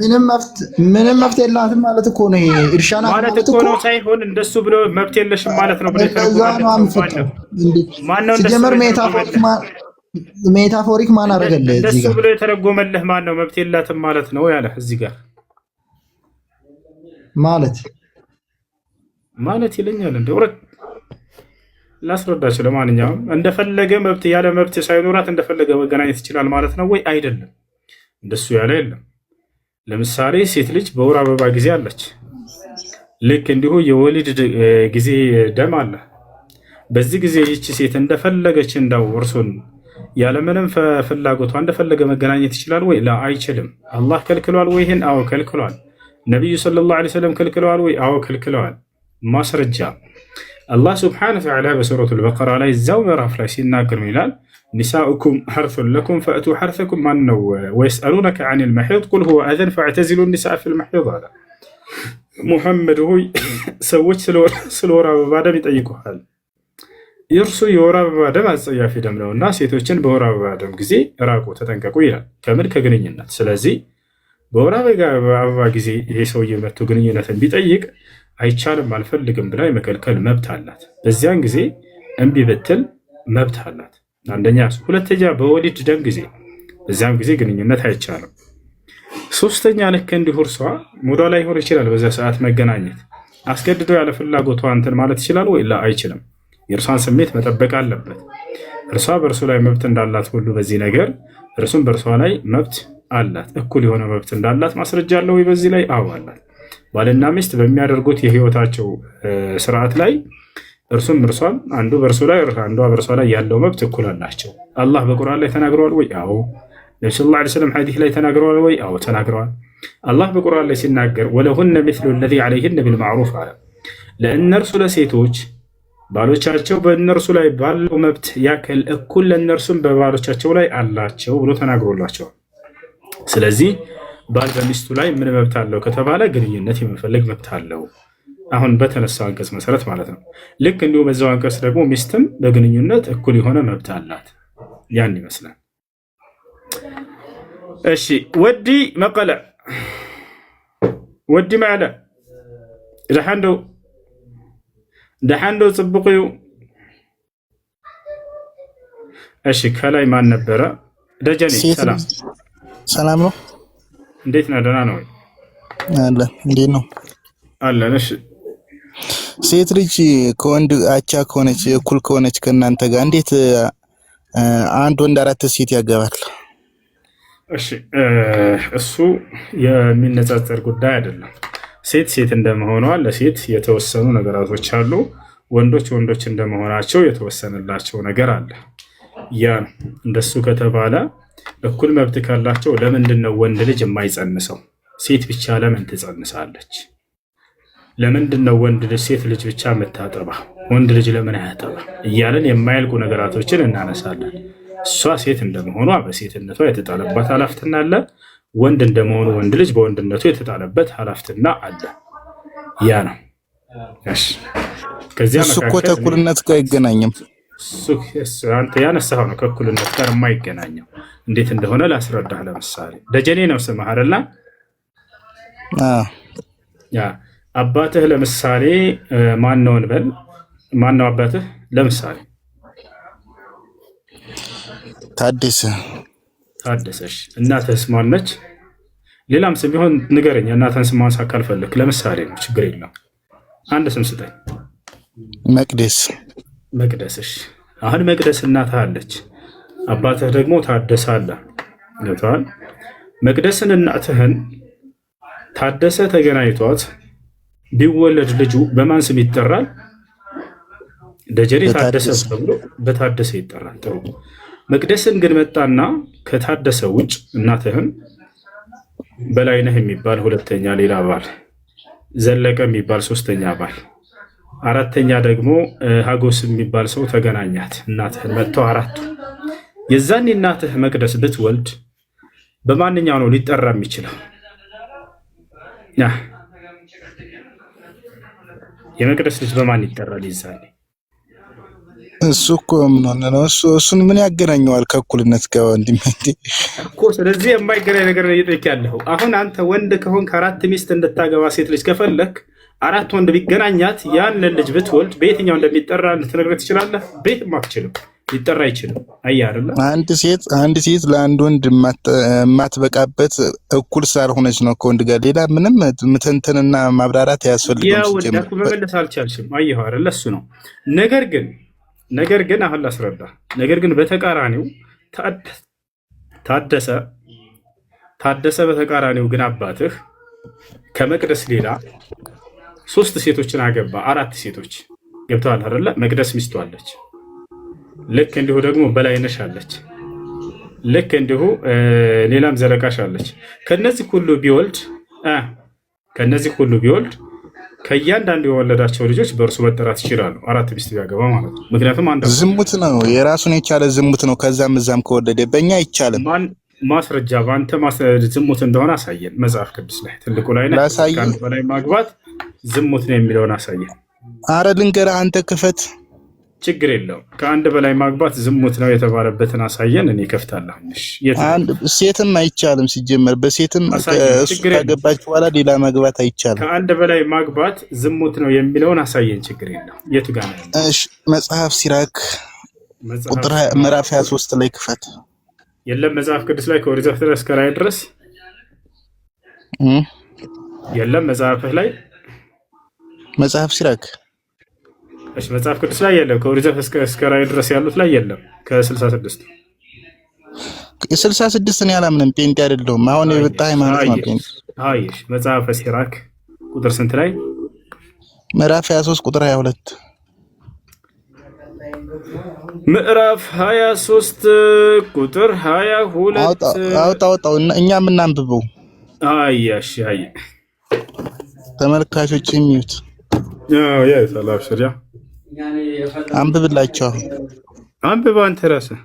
ምንም መብት የላትም ማለት እኮ ነው። ኢርሻና ማለት እኮ ነው ሳይሆን እንደሱ ብሎ መብት የለሽም ማለት ነው ብሎ የተረጎመልህ ማነው? ሜታፎሪክ ማን አደረገልህ? እንደሱ ብሎ የተረጎመልህ ማን ነው? መብት የላትም ማለት ነው ያለህ እዚህ ጋር ማለት ይለኛል። እንደ ወረድ ላስረዳችሁ። ለማንኛውም እንደፈለገ መብት ያለ መብት ሳይኖራት እንደፈለገ መገናኘት ይችላል ማለት ነው ወይ? አይደለም፣ እንደሱ ያለ የለም። ለምሳሌ ሴት ልጅ በወር አበባ ጊዜ አለች። ልክ እንዲሁ የወሊድ ጊዜ ደም አለ። በዚህ ጊዜ ይቺ ሴት እንደፈለገች እንዳው እርሱን ያለምንም ፍላጎቷ እንደፈለገ መገናኘት ይችላል ወይ? ላ አይችልም። አላህ ከልክሏል ወይ? ይህን አዎ ከልክሏል። ነቢዩ ሰለላሁ ዐለይሂ ወሰለም ከልክለዋል ወይ? አዎ ከልክለዋል። ማስረጃ አላህ ስብሓነሁ ወተዓላ በሱረቱል በቀራ ላይ እዛው ምዕራፍ ላይ ሲናገር ይላል ኒሳኡኩም ሐርሱን ለኩም ፈእቱ ሐርሰኩም። ማን ነው? ወየስአሉነከ ዐኒል መሒድ ቁል ሁወ አዘን ፈዕተዚሉ ኒሳአ ፊል መሒድ አለ። ሙሐመድ ሆይ ሰዎች ስለ ወር አበባ ደም ይጠይቁሃል። የእርሱ የወር አበባ ደም አጸያፊ ደም ነውና ሴቶችን በወር አበባ ደም ጊዜ ራቁ፣ ተጠንቀቁ ይላል። ከምን? ከግንኙነት። ስለዚህ በወር አበባ ጊዜ ይሄ ሰውዬ መጥቶ ግንኙነትን ቢጠይቅ አይቻልም አልፈልግም ብላ የመከልከል መብት አላት። በዚያን ጊዜ እምቢ ብትል መብት አላት። አንደኛ እሱ። ሁለተኛ በወሊድ ደም ጊዜ፣ በዚያም ጊዜ ግንኙነት አይቻልም። ሶስተኛ ልክ እንዲሁ እርሷ ሙዷ ላይ ሆን ይችላል በዛ ሰዓት መገናኘት አስገድዶ ያለ ፍላጎቷ እንትን ማለት ይችላል ወይ? ላ አይችልም። የእርሷን ስሜት መጠበቅ አለበት። እርሷ በእርሱ ላይ መብት እንዳላት ሁሉ በዚህ ነገር እርሱም በእርሷ ላይ መብት አላት። እኩል የሆነ መብት እንዳላት ማስረጃ አለ ወይ? በዚህ ላይ አዎ አላት። ባልና ሚስት በሚያደርጉት የህይወታቸው ስርዓት ላይ እርሱም እርሷም አንዱ በእርሱ ላይ አንዷ በእርሷ ላይ ያለው መብት እኩል አላቸው። አላህ በቁርአን ላይ ተናግረዋል ወይ? አዎ። ነብዩ ሰለላሁ ዐለይሂ ወሰለም ሐዲስ ላይ ተናግረዋል ወይ? አዎ ተናግረዋል። አላህ በቁርአን ላይ ሲናገር ወለሁነ ሚስሉ ለዚ ዐለይሂነ ቢልማዕሩፍ አለ። ለእነርሱ ለሴቶች ባሎቻቸው በእነርሱ ላይ ባለው መብት ያክል እኩል ለእነርሱም በባሎቻቸው ላይ አላቸው ብሎ ተናግሮላቸዋል። ስለዚህ ባል በሚስቱ ላይ ምን መብት አለው ከተባለ ግንኙነት የመፈለግ መብት አለው። አሁን በተነሳው አንቀጽ መሰረት ማለት ነው። ልክ እንዲሁ በዛው አንቀጽ ደግሞ ሚስትም በግንኙነት እኩል የሆነ መብት አላት። ያን ይመስላል። እሺ ወዲ መቀለ ወዲ ማለ ደሓንዶ ጽብቁዩ። እሺ ከላይ ማን ነበረ? ደጀኔ ሰላም ነው። እንዴት ነህ? ደህና ነው አለ። እንዴት ነው? አለን። እሺ ሴት ልጅ ከወንድ አቻ ከሆነች እኩል ከሆነች ከእናንተ ጋር እንዴት አንድ ወንድ አራት ሴት ያገባል? እሺ እሱ የሚነጻጸር ጉዳይ አይደለም። ሴት እንደመሆኗ ለሴት የተወሰኑ ነገራቶች አሉ። ወንዶች እንደመሆናቸው የተወሰነላቸው ነገር አለ። ያ እንደሱ ከተባለ እኩል መብት ካላቸው ለምንድን ነው ወንድ ልጅ የማይጸንሰው? ሴት ብቻ ለምን ትጸንሳለች? ለምንድን ነው ወንድ ልጅ ሴት ልጅ ብቻ የምታጠባ? ወንድ ልጅ ለምን አያጠባ? እያለን የማያልቁ ነገራቶችን እናነሳለን። እሷ ሴት እንደመሆኗ በሴትነቷ የተጣለባት ኃላፊነት አለ። ወንድ እንደመሆኑ ወንድ ልጅ በወንድነቱ የተጣለበት ኃላፊነት አለ። ያ ነው። እሺ ከዚያ እሱ እኮ ከእኩልነት ጋር አይገናኝም። አንተ ያነሳኸው ነው ከእኩልነት ጋር የማይገናኘው። እንዴት እንደሆነ ላስረዳህ። ለምሳሌ ደጀኔ ነው ስምህ አይደለ? ያ አባትህ ለምሳሌ ማን ነው እንበል። ማን ነው አባትህ? ለምሳሌ ታደሰሽ። እናትህስ ማን ነች? ሌላም ስም ቢሆን ንገረኝ። እናትህን ስም ማንሳት ካልፈለክ ለምሳሌ ነው፣ ችግር የለም። አንድ ስም ስጠኝ። መቅደስሽ። አሁን መቅደስ እናትህ አለች፣ አባትህ ደግሞ ታደሰ አለ። ገብቶሃል? መቅደስን እናትህን ታደሰ ተገናኝቷት ቢወለድ ልጁ በማን ስም ይጠራል? ደጀኔ ታደሰ ተብሎ በታደሰ ይጠራል። ጥሩ። መቅደስን ግን መጣና ከታደሰ ውጭ እናትህን በላይነህ የሚባል ሁለተኛ ሌላ ባል፣ ዘለቀ የሚባል ሶስተኛ ባል አራተኛ ደግሞ ሀጎስ የሚባል ሰው ተገናኛት እናትህን መጥተው አራቱ። የዛኔ እናትህ መቅደስ ብትወልድ በማንኛው ነው ሊጠራ የሚችለው? የመቅደስ ልጅ በማን ይጠራል? ይዛኔ እሱ እኮ ምን ሆነ ነው? እሱን ምን ያገናኘዋል ከእኩልነት ጋር ወንድሜ? እኮ ስለዚህ የማይገናኝ ነገር ነው እየጠየቅ ያለሁ። አሁን አንተ ወንድ ከሆንክ አራት ሚስት እንድታገባ ሴት ልጅ ከፈለክ አራት ወንድ ቢገናኛት ያንን ልጅ ብትወልድ በየትኛው እንደሚጠራ ልትነግረህ ትችላለህ? ቤትም አትችልም፣ ሊጠራ አይችልም። አየህ አይደለ? አንድ ሴት ለአንድ ወንድ የማትበቃበት እኩል ስላልሆነች ነው ከወንድ ጋር። ሌላ ምንም ምትንትንና ማብራራት አያስፈልግም። ያው ወንዳኩ መመለስ አልቻልሽም። አየህ አይደለ? እሱ ነው። ነገር ግን አሁን ላስረዳ። ነገር ግን በተቃራኒው ታደሰ በተቃራኒው ግን አባትህ ከመቅደስ ሌላ 3 ሴቶችን አገባ። 4 ሴቶች ገብተዋል አይደለ? መቅደስ ሚስቱ አለች። ልክ እንዲሁ ደግሞ በላይነሽ አለች። ልክ እንዲሁ ሌላም ዘለቃሽ አለች። ከነዚህ ሁሉ ቢወልድ ከእያንዳንዱ የወለዳቸው ልጆች በእርሱ መጠራት ይችላሉ። 4 ሚስት ቢያገባ ማለት ነው። ምክንያቱም አንድ ዝሙት ነው፣ የራሱን የቻለ ዝሙት ነው። ከዛም እዛም ከወለደ በእኛ አይቻልም። ማስረጃ በአንተ ዝሙት እንደሆነ አሳየን። መጽሐፍ ቅዱስ ላይ ትልቁ ላይ ከአንድ በላይ ማግባት ዝሙት ነው የሚለውን አሳየን። አረ ልንገርህ አንተ ክፈት፣ ችግር የለውም። ከአንድ በላይ ማግባት ዝሙት ነው የተባለበትን አሳየን። እኔ ከፍታለሁ። ሴትም አይቻልም ሲጀመር። በሴትም እሱ ካገባች በኋላ ሌላ ማግባት አይቻልም። ከአንድ በላይ ማግባት ዝሙት ነው የሚለውን አሳየን። ችግር የለውም። የቱ ጋር ነው? እሺ መጽሐፍ ሲራክ ቁጥር ምዕራፍ 23 ላይ ክፈት። የለም መጽሐፍ ቅዱስ ላይ ከኦሪት ዘፍጥረት እስከ ራዕይ ድረስ የለም። መጽሐፍህ ላይ መጽሐፍ ሲራክ እሺ፣ መጽሐፍ ቅዱስ ላይ የለም። ከኦሪት ዘፍጥረት እስከ ራዕይ ድረስ ያሉት ላይ የለም። ከ66 66 እኔ አላምንም። ጴንጤ አይደለሁም። አሁን የወጣ ሃይማኖት ነው ጴንጤ። አይሽ መጽሐፈ ሲራክ ቁጥር ስንት ላይ? ምዕራፍ 23 ቁጥር 22 ምዕራፍ 23 ቁጥር 22 አውጣው እኛ የምናንብበው። አያሽ አይ ተመልካቾች የሚዩት ያ ሰላም ሽሪያ አንብብላቸው። አንብበው አንተ ራስህ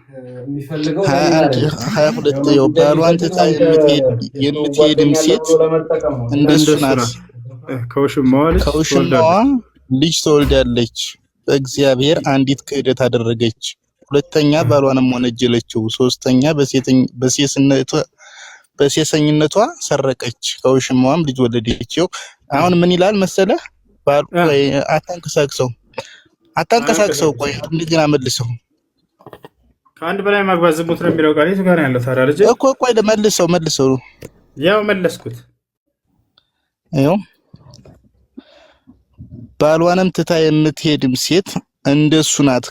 22 ነው። ባሏን ትታ የምትሄድም ሴት እንደሱ ናት። ከውሽማዋ ልጅ ትወልዳለች። በእግዚአብሔር አንዲት ክህደት አደረገች። ሁለተኛ ባሏንም ወነጀለችው። ሶስተኛ በሴሰኝነቷ ሰረቀች። ከውሽማዋም ልጅ ወለደች። አሁን ምን ይላል መሰለህ? አታንቀሳቅሰው። ቆይ እንደገና መልሰው። ከአንድ በላይ ማግባት ዝሙት ነው የሚለው ቃል የቱ ጋር ነው ያለው ታዲያ? ልጅ እኮ ቆይ መልሰው። ያው መለስኩት። ይኸው ባሏንም ትታ የምትሄድም ሴት እንደሱ ናት።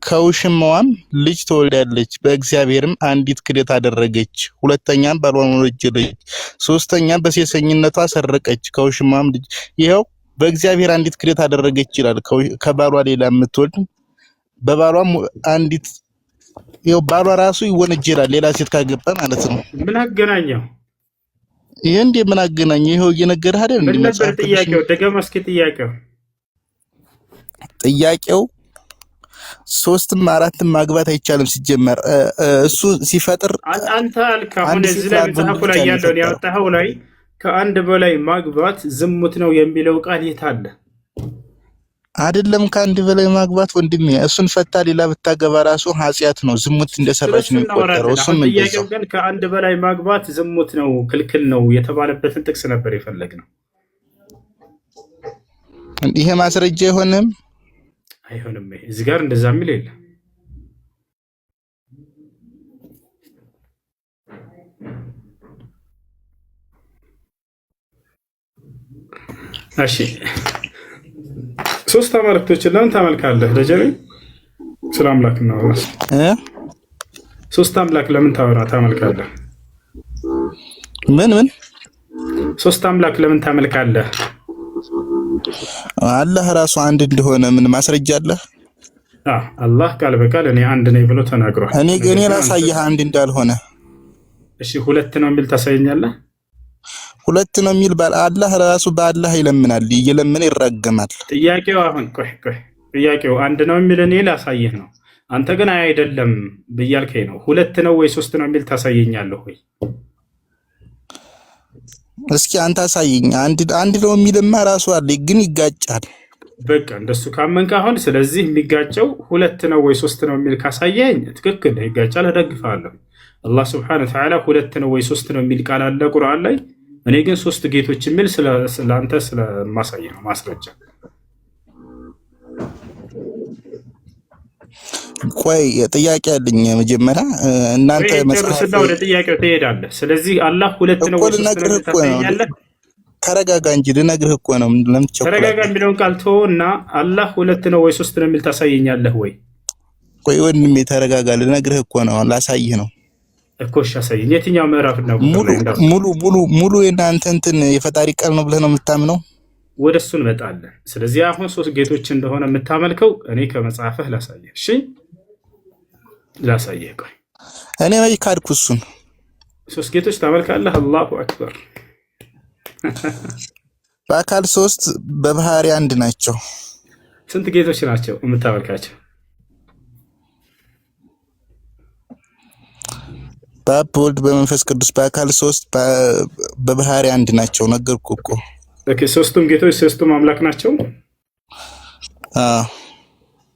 ከውሽማዋም ልጅ ትወልዳለች። በእግዚአብሔርም አንዲት ክህደት አደረገች። ሁለተኛም ባሏን ወነጀለች። ሶስተኛም በሴሰኝነቷ ሰረቀች። ከውሽማዋም ልጅ ይኸው በእግዚአብሔር አንዲት ክህደት አደረገች ይላል። ከባሏ ሌላ የምትወልድ በባሏም አንዲት ይኸው ባሏ ራሱ ይወነጀላል። ሌላ ሴት ካገባ ማለት ነው። ምን አገናኘው? ይሄ እንዴ ምን አገናኘው? ይኸው እየነገርህ አይደል? ምን ነበር ጥያቄው? ደገማ እስኪ ጥያቄው 3ም 4ም ማግባት አይቻልም ሲጀመር። እሱ ሲፈጥር አንተ አልክ። አሁን እዚህ ላይ መጽሐፉ ላይ ያለውን ያወጣኸው ላይ ከአንድ በላይ ማግባት ዝሙት ነው የሚለው ቃል የት አለ? አይደለም ከአንድ በላይ ማግባት ወንድሜ፣ እሱን ፈታ ሌላ ብታገባ ራሱ ኃጢአት ነው፣ ዝሙት እንደሰራች ነው የሚቆጠረው። እሱም ጥያቄው ግን ከአንድ በላይ ማግባት ዝሙት ነው ክልክል ነው የተባለበትን ጥቅስ ነበር የፈለግነው። ይሄ ማስረጃ አይሆንም። እዚህ ጋር እንደዛ የሚል የለም። እሺ 3 አማልክቶችን ለምን ታመልካለህ? ደጀኔ ስለ አምላክ ነው 3 አምላክ ለምን ታመልካለህ? ምን 3 አምላክ ለምን ታመልካለህ? አላህ ራሱ አንድ እንደሆነ ምን ማስረጃ አለ? አላህ ቃል በቃል እኔ አንድ ነኝ ብሎ ተናግሯል። እኔ ላሳየህ አንድ እንዳልሆነ። እሺ 2 ነው የሚል ታሳየኛለህ? ሁለት ነው የሚል አላህ ራሱ በአላህ ይለምናል፣ እየለመነ ይራገማል። ጥያቄው አሁን ቆይ ጥያቄው አንድ ነው የሚል እኔ ላሳየህ ነው። አንተ ግን አይደለም ብያልከኝ ነው። ሁለት ነው ወይ ሶስት ነው የሚል ታሳየኛለህ ወይ? እስኪ አንተ አሳየኝ። አንድ ነው የሚልማ ራሱ አለ፣ ግን ይጋጫል። በቃ እንደሱ ካመንክ አሁን ስለዚህ የሚጋጨው ሁለት ነው ወይ ሶስት ነው የሚል ካሳየኝ ትክክል ነው፣ ይጋጫል፣ እደግፋለሁ። አላህ ስብሐነሁ ወተዓላ ሁለት ነው ወይ ሶስት ነው የሚል ቃል አለ ቁርአን ላይ። እኔ ግን ሶስት ጌቶች የሚል ስለአንተ ስለማሳይ ነው ማስረጃ። ቆይ ጥያቄ አለኝ። መጀመሪያ እናንተ መጽሐፍ ወደ ጥያቄው ትሄዳለህ። ስለዚህ አላህ ሁለት ነው ወይ ሶስት ነው ታሳየኛለህ? ተረጋጋ እንጂ ልነግርህ እኮ ነው። ለምን ተረጋጋ የሚለውን ቃል ተወውና አላህ ሁለት ነው ወይ ሶስት ነው የሚል ታሳየኛለህ ወይ? ቆይ ወንድሜ ተረጋጋ፣ ልነግርህ እኮ ነው፣ ላሳይህ ነው እኮ። እሺ አሳየኝ። የትኛው ምዕራፍ ነው? ሙሉ የእናንተ እንትን የፈጣሪ ቃል ነው ብለህ ነው የምታምነው? ወደ እሱ እንመጣለን። ስለዚህ አሁን ሶስት ጌቶች እንደሆነ የምታመልከው እኔ ከመጽሐፍህ ላሳየህ። እሺ ላሳየህ። ቆይ እኔ ወይ ካድኩ እሱን። ሶስት ጌቶች ታመልካለህ? አላሁ አክበር። በአካል ሶስት በባህሪ አንድ ናቸው። ስንት ጌቶች ናቸው የምታመልካቸው? በአብ በወልድ በመንፈስ ቅዱስ በአካል ሶስት በባህሪ አንድ ናቸው። ነገርኩ እኮ። ኦኬ ሶስቱም ጌቶች ሶስቱም አምላክ ናቸው?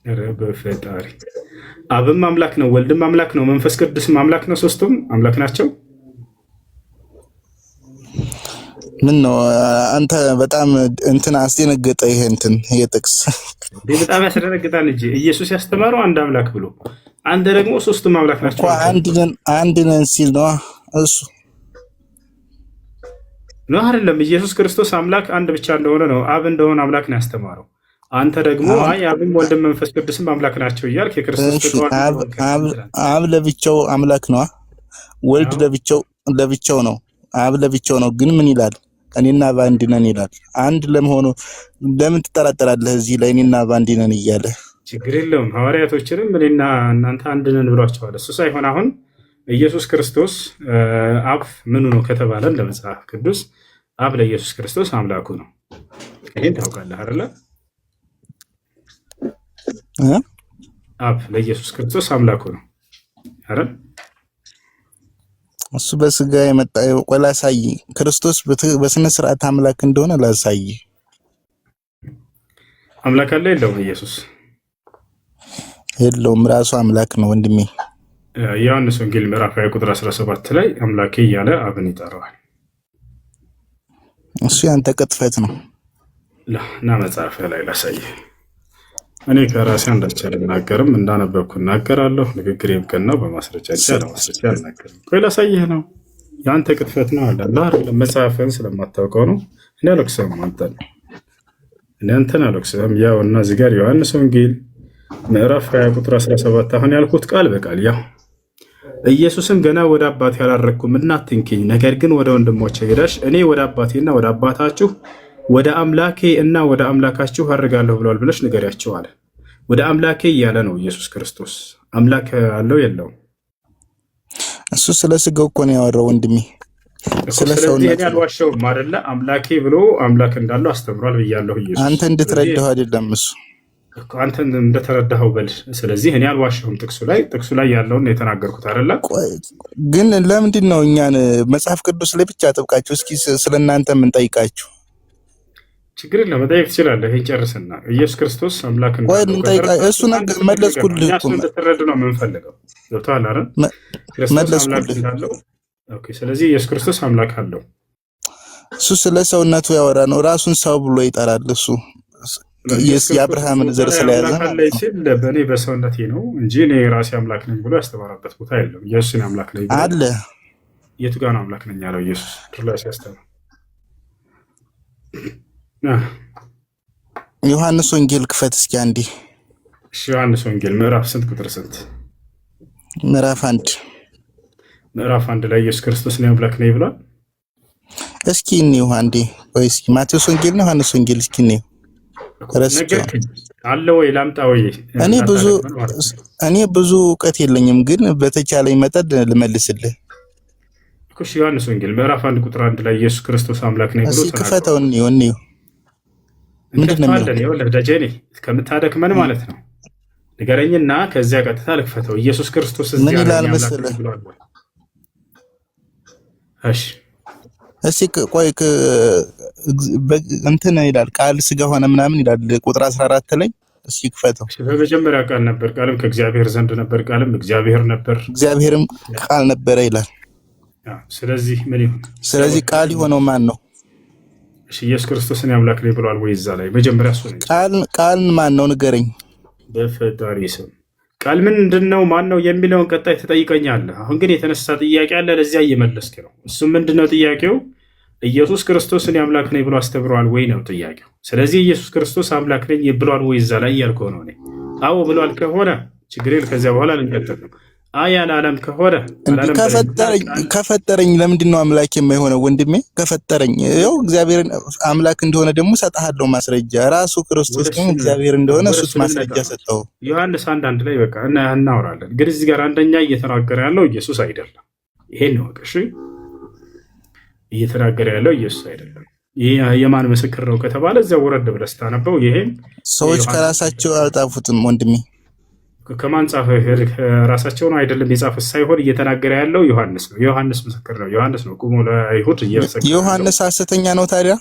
ኧረ በፈጣሪ አብም አምላክ ነው፣ ወልድም አምላክ ነው፣ መንፈስ ቅዱስም አምላክ ነው። ሶስቱም አምላክ ናቸው። ምን ነው አንተ በጣም እንትን አስደነገጠ። ይሄ እንትን ይሄ ጥቅስ በጣም ያስደነግጣል እንጂ ኢየሱስ ያስተማረው አንድ አምላክ ብሎ አንተ ደግሞ ሶስቱም አምላክ ናቸው። አንድ ነን ሲል ነው እሱ ነው አይደለም? ኢየሱስ ክርስቶስ አምላክ አንድ ብቻ እንደሆነ ነው፣ አብ እንደሆነ አምላክ ነው ያስተማረው። አንተ ደግሞ አይ አብም ወልድም መንፈስ ቅዱስም አምላክ ናቸው እያልክ የክርስቶስ አብ ለብቻው አምላክ ነው፣ ወልድ ለብቻው ነው፣ አብ ለብቻው ነው። ግን ምን ይላል? እኔና በአንድ ነን ይላል። አንድ ለመሆኑ ለምን ትጠራጠራለህ? እዚህ ላይ እኔና በአንድ ነን እያለ ችግር የለውም። ሐዋርያቶችንም እኔና እናንተ አንድ ነን ብሏቸዋል። እሱ ሳይሆን አሁን ኢየሱስ ክርስቶስ አብ ምኑ ነው ከተባለ ለመጽሐፍ ቅዱስ አብ ለኢየሱስ ክርስቶስ አምላኩ ነው። ይሄን ታውቃለህ አይደለ? አብ ለኢየሱስ ክርስቶስ አምላኩ ነው አይደል? እሱ በስጋ የመጣ ቆላሳይ ክርስቶስ በስነ ስርዓት አምላክ እንደሆነ ላሳይ። አምላክ አለ የለውም? ኢየሱስ የለውም፣ ራሱ አምላክ ነው ወንድሜ። ዮሐንስ ወንጌል ምዕራፍ 20 ቁጥር 17 ላይ አምላኬ እያለ አብን ይጠራዋል። እሱ ያንተ ቅጥፈት ነው። እና መጽሐፍ ላይ ላሳይ። እኔ ከራሴ አንዳች አልናገርም፣ እንዳነበብኩ እናገራለሁ። ንግግር ይብቀና በማስረጃ ለማስረጃ አልናገርም። ቆይ ላሳይህ ነው። የአንተ ቅጥፈት ነው አለ አይደለም? መጽሐፍን ስለማታውቀው ነው። እኔ አልወቅስህም፣ አንተን አልወቅስህም። ያው እና እዚህ ጋር ዮሐንስ ወንጌል ምዕራፍ 20 ቁጥር 17 አሁን ያልኩት ቃል በቃል ያው ኢየሱስም ገና ወደ አባቴ አላረኩም እና አትንኪኝ፣ ነገር ግን ወደ ወንድሞቼ ሄደሽ እኔ ወደ አባቴና ወደ አባታችሁ ወደ አምላኬ እና ወደ አምላካችሁ አድርጋለሁ ብለዋል ብለሽ ንገሪያቸው አለ። ወደ አምላኬ እያለ ነው ኢየሱስ ክርስቶስ። አምላክ አለው የለውም? እሱ ስለ ስጋው እኮ ነው ያወራው ወንድሜ። ስለዚህ እኔ አልዋሸውም አይደለ? አምላኬ ብሎ አምላክ እንዳለው አስተምሯል ብያለሁ ኢየሱስ። አንተ እንድትረዳው አይደለም እሱ አንተ እንደተረዳኸው በል። ስለዚህ እኔ አልዋሸሁም። ጥቅሱ ላይ ያለውን የተናገርኩት አይደለ? ግን ለምንድን ነው እኛን መጽሐፍ ቅዱስ ላይ ብቻ አጥብቃችሁ እስኪ ስለእናንተ የምንጠይቃችሁ? ችግር የለም መጠየቅ ትችላለህ። ይሄን ጨርስና ኢየሱስ ክርስቶስ አምላክ እንዳለው እሱ ነገር መለስኩልህ እኮ እንድትረዱ ነው የምንፈልገው። ገብቶሃል አይደል? ክርስቶስ አምላክ እንዳለው። ኦኬ። ስለዚህ ኢየሱስ ክርስቶስ አምላክ አለው። እሱ ስለ ሰውነቱ ያወራ ነው። ራሱን ሰው ብሎ ይጠራል እሱ የአብርሃምን ዘር ስለያዘ ሲል በእኔ በሰውነቴ ነው እንጂ እኔ ራሴ አምላክ ነኝ ብሎ ያስተማረበት ቦታ የለም። ኢየሱስን አምላክ ነኝ አለ። የቱ ጋር ነው አምላክ ነኝ ያለው ኢየሱስ? ድርላ ሲያስተምር ዮሐንስ ወንጌል ክፈት እስኪ አንዴ። እሺ ዮሐንስ ወንጌል ምዕራፍ ስንት ቁጥር ስንት? ምዕራፍ 1 ላይ ኢየሱስ ክርስቶስ ነው አምላክ ነኝ ብሏል። እስኪ እንየው አንዴ። ወይ እስኪ ማቴዎስ ወንጌል ነው ዮሐንስ ወንጌል? እስኪ እንየው አለ ወይ ላምጣ ወይ? እኔ ብዙ እውቀት የለኝም፣ ግን በተቻለኝ መጠን ልመልስልህ እኮ እሺ ዮሐንስ ወንጌል ምዕራፍ 1 ቁጥር 1 ላይ ኢየሱስ ክርስቶስ አምላክ ነው ብሎ ተናግሯል። ክፈተው እንየው ምንድን ነው የሚለው? ይኸውልህ ደጀኔ ከምታደክመን ማለት ነው ንገረኝና ከዚያ ቀጥታ ልክፈተው። ኢየሱስ ክርስቶስ ምን ይላል መሰለህ? እሺ እስኪ ቆይ እንትን ይላል ቃል ስጋ ሆነ ምናምን ይላል ቁጥር 14 ላይ እስኪ ክፈተው። በመጀመሪያ ቃል ነበር፣ ቃልም ከእግዚአብሔር ዘንድ ነበር፣ ቃልም እግዚአብሔር ነበር፣ እግዚአብሔርም ቃል ነበረ ይላል። ስለዚህ ምን ይሁን? ስለዚህ ቃል የሆነው ማን ነው? እሺ ኢየሱስ ክርስቶስን አምላክ ነው ብሏል ወይ? እዛ ላይ መጀመሪያ እሱ ነው። ቃል ማን ነው ንገረኝ። በፈጣሪ ስም ቃል ምንድነው ማን ነው የሚለውን ቀጣይ ትጠይቀኛለህ። አሁን ግን የተነሳ ጥያቄ አለ፣ ለዚያ እየመለስክ ነው። እሱም ምንድነው ጥያቄው? ኢየሱስ ክርስቶስን አምላክ ነኝ ብሎ አስተምሯል ወይ ነው ጥያቄው። ስለዚህ ኢየሱስ ክርስቶስ አምላክ ነኝ ብሏል ወይ እዛ ላይ ያልከው ነው። አዎ ብሏል ከሆነ ችግር የለም፣ ከዚያ በኋላ ልንቀጥል ነው። አያ ለዓለም ከሆነ ከፈጠረኝ ለምንድን ነው አምላክ የማይሆነው? ወንድሜ ከፈጠረኝ ያው እግዚአብሔር አምላክ እንደሆነ ደግሞ ሰጣለሁ ማስረጃ። ራሱ ክርስቶስ ግን እግዚአብሔር እንደሆነ እሱስ ማስረጃ ሰጠው። ዮሐንስ 1:1 ላይ በቃ እናወራለን። ግን እዚህ ጋር አንደኛ እየተናገረ ያለው ኢየሱስ አይደለም። ይሄን ነው እሺ፣ እየተናገረ ያለው ኢየሱስ አይደለም። ይሄ የማን ምስክር ነው ከተባለ እዚያ ወረድ ብለህ ስታነበው ይሄም ሰዎች ከራሳቸው አልጣፉትም ወንድሜ። ከማን ጻፈ? ራሳቸው ነው አይደለም የጻፈው ሳይሆን እየተናገረ ያለው ዮሐንስ ነው። ዮሐንስ ምስክር ነው። ዮሐንስ ነው ቁሞ ለአይሁድ እየመሰከረ። ዮሐንስ ሐሰተኛ ነው ታዲያ?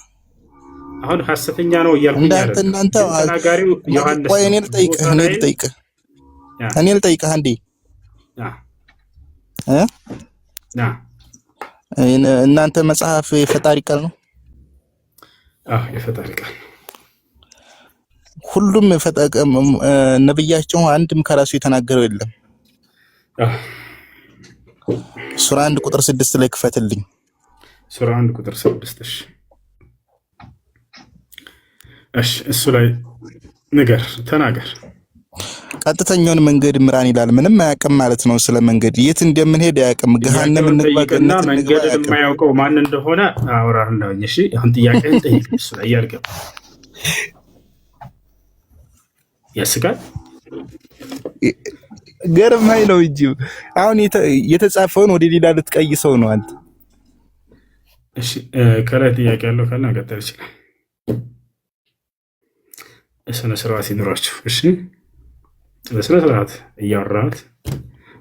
አሁን ሐሰተኛ ነው እያልኩኝ አይደለም። እናንተ ተናጋሪው ዮሐንስ። ቆይ እኔ ልጠይቅህ አንዴ እናንተ መጽሐፍ የፈጣሪ ቃል ነው? የፈጣሪ ቃል ነው። ሁሉም ነብያቸው አንድም ከራሱ የተናገረው የለም። ሱራ 1 ቁጥር 6 ላይ ክፈትልኝ። ሱራ 1 ቁጥር 6 እሺ እሱ ላይ ተናገር። ቀጥተኛውን መንገድ ምራን ይላል። ምንም አያውቅም ማለት ነው። ስለ መንገድ የት እንደምንሄድ አያውቅም። ገሃነም እንግባና መንገድ የማያውቀው ማን እንደሆነ አወራለሁ። እሺ አሁን ጥያቄን ጠይቅ። እሱ ላይ ያልገባ ያስጋል ገርማይ ነው እንጂ አሁን የተጻፈውን ወደ ሌላ ልትቀይሰው ነው አንተ። እሺ ከላይ ጥያቄ ያለው ካለ መቀጠል ይችላል። ስነ ስርዓት ይኖራችሁ። እሺ በስነ ስርዓት እያወራህ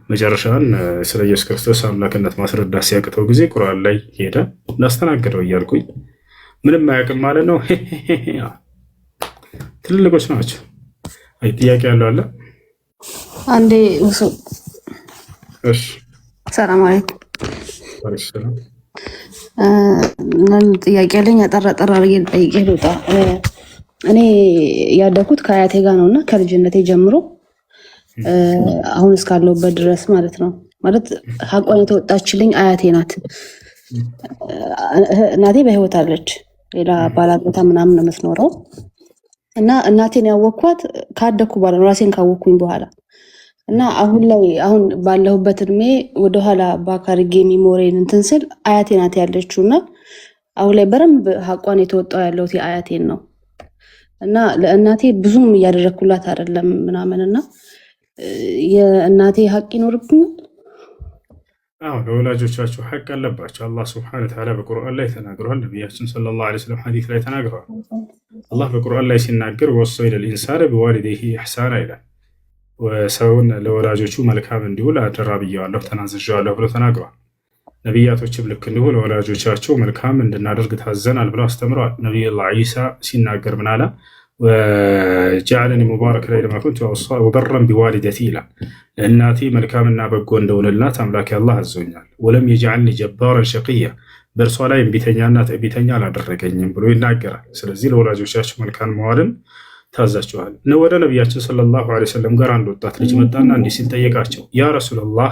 መጨረሻን ስለ ኢየሱስ ክርስቶስ አምላክነት ማስረዳት ሲያቅተው ጊዜ ቁርአን ላይ ሄደ እናስተናግደው እያልኩኝ ምንም አያውቅም ማለት ነው። ትልልቆች ናቸው። አይ ጥያቄ ያለው አለ አንዴ እሱ። እሺ ሰላም አለይኩም። ሰላም ጥያቄ ያለኝ አጠራ አድርጌ ጠይቄ ልውጣ። እኔ ያደኩት ከአያቴ ጋር ነውና ከልጅነቴ ጀምሮ አሁን እስካለሁበት ድረስ ማለት ነው። ማለት ሀቋን የተወጣችልኝ አያቴ ናት። እናቴ በህይወት አለች፣ ሌላ ባላገታ ምናምን ነው የምትኖረው። እና እናቴን ያወቅኳት ካደኩ በኋላ ነው፣ ራሴን ካወቅኩኝ በኋላ እና አሁን ባለሁበት እድሜ ወደኋላ ባካርጌ ሚሞሬን እንትን ስል አያቴ ናት ያለችው እና አሁን ላይ በደንብ ሀቋን የተወጣው ያለሁት የአያቴን ነው። እና ለእናቴ ብዙም እያደረግኩላት አይደለም ምናምን እና የእናቴ ሀቅ ይኖርብኛል። ለወላጆቻቸው ሀቅ አለባቸው። አላህ ስብሐነ ወተዓላ በቁርአን ላይ ተናግሯል። ነቢያችን ሰለላሁ ዐለይሂ ወሰለም ሐዲስ ላይ ተናግረዋል። አላህ በቁርአን ላይ ሲናገር ወሰይነ ልኢንሳነ ቢዋሊደይሂ ኢሕሳና ይላል። ሰውን ለወላጆቹ መልካም እንዲውል አደራ ብየዋለሁ ተናዝዣዋለሁ ብሎ ተናግረዋል። ነቢያቶችም ልክ እንዲሁ ለወላጆቻቸው መልካም እንድናደርግ ታዘናል ብለው አስተምረዋል። ነቢዩላህ ዒሳ ሲናገር ምን አለ? ወጀዐለኒ ሙባረከን አይነማ ኩንቱ ወበረን ቢዋሊደቲ ይላል። ለእናቴ መልካምና በጎ እንደሆንላት አምላኬ አላህ አዞኛል። ወለም የጀዐልኒ ጀባረን ሸቂያ፣ በእርሷ ላይ እምቢተኛና ትዕቢተኛ አላደረገኝም ብሎ ይናገራል። ስለዚህ ለወላጆቻቸው መልካም መዋልን ታዛቸዋል። ወደ ነቢያችን ሰለላሁ ዐለይሂ ወሰለም ጋር አንድ ወጣት ልጅ መጣና እንዲህ ሲል ጠየቃቸው። ያ ረሱለላህ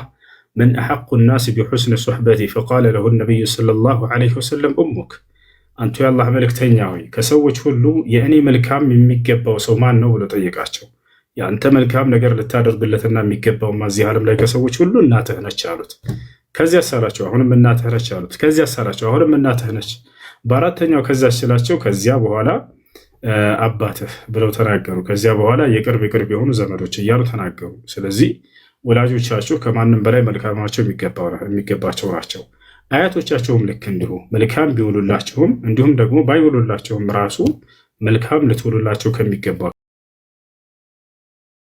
መን አሐቁ ናስ ቢሑስኒ ሱሕበቲ ፈቃለ ለሁ ነቢዩ ሰለላሁ ዐለይሂ ወሰለም ኡሙክ፣ አንቱ የአላህ መልእክተኛ ሆይ ከሰዎች ሁሉ የእኔ መልካም የሚገባው ሰው ማን ነው ብሎ ጠየቃቸው። የአንተ መልካም ነገር ልታደርግለትና የሚገባው እዚህ ዓለም ላይ ከሰዎች ሁሉ እናትህ ነች አሉት። ከዚያ አሳላቸው አሁንም እናትህ ነች አሉት። ከዚያ አሳላቸው አሁንም እናትህ ነች። በአራተኛው ከዚያ ስላቸው ከዚያ በኋላ አባትህ ብለው ተናገሩ። ከዚያ በኋላ የቅርብ የሆኑ ዘመዶች እያሉ ተናገሩ። ስለዚህ ወላጆቻችሁ ከማንም በላይ መልካማቸው የሚገባቸው ናቸው። አያቶቻቸውም ልክ እንዲሁ መልካም ቢውሉላቸውም እንዲሁም ደግሞ ባይውሉላቸውም ራሱ መልካም ልትውሉላቸው ከሚገባ